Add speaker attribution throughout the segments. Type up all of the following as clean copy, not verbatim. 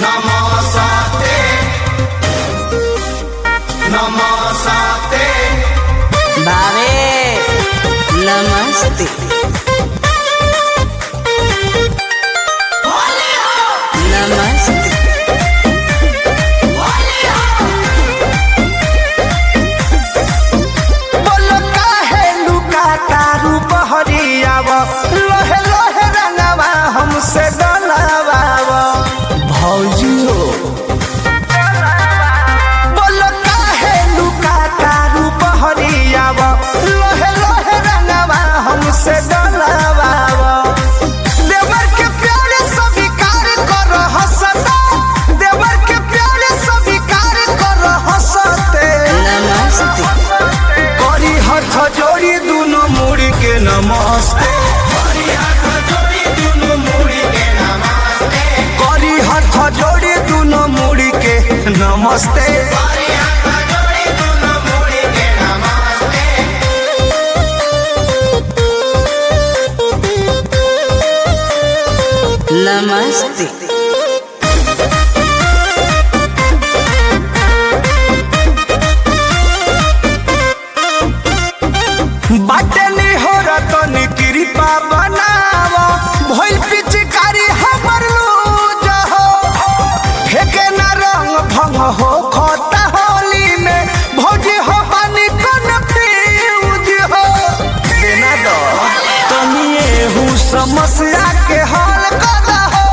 Speaker 1: नमस्ते नमस्ते
Speaker 2: भावे नमस्ते नमस्ते
Speaker 1: बोलो काहे लुका तारू बहरियाव लोहे लोहे रंगवा हमसे डलावाव भौजी हो बोलो काहे लुका तारू बहरियाव लोहे लोहे रंगवा हमसे डलावाव देवर के प्यार स्वीकार कर हंसता देवर के प्यार स्वीकार कर हंसते
Speaker 2: नमस्ते
Speaker 1: करी हाथ जोड़ी दोनों मुड़ी के नमस्ते करी हाथ जोड़ी दोनों मुड़ी के नमस्ते
Speaker 2: नमस्ते
Speaker 1: बाटे नी हो रतनी कृपा बनाव भइल पिचकारी हमर लूज हो फेके ना रंग भंग हो खोता होली में भौजी हो पानी कन्फ्यूज हो बिना दो तनी एहू समस्या के हल कर हो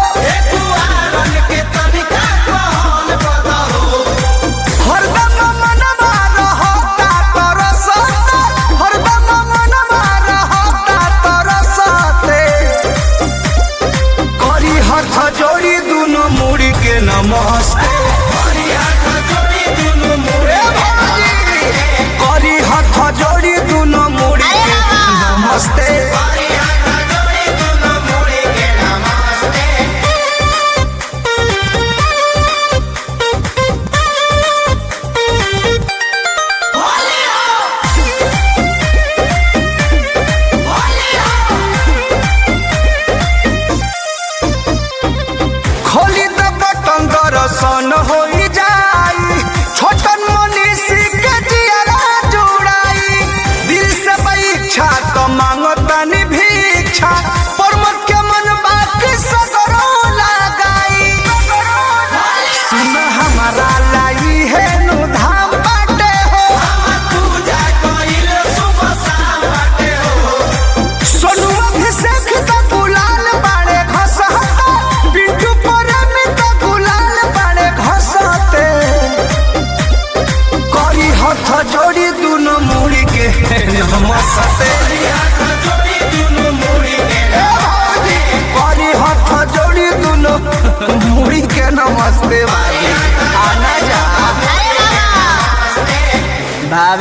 Speaker 1: हरदम मनवा रहता तरसता हरदम मनवा रहता तरसते करी हाथ जोड़ी दोनों मुड़ी के नमस्ते करी हाथ जोड़ी दोनों मुड़ी के नमस्ते खोली द बटन दर्शन हो जाई छोटन मनीषी के जियरा जुड़ाई दिल से इच्छा तो मांगतानी भिक्षा परमत के मन बाकी सगरो लगाई सुन हमारा लाई है नु धाम बाटे हो सोनू अभिषेक तो गुलाल बाड़े घसहता बिट्टू प्रेमी तो गुलाल बाड़े घसते करी हाथ जोड़ी दोनों मुड़ी के नमस्ते करी हाथ जोड़ी दोनों मुड़ी के नमस्ते आना जा
Speaker 2: भावे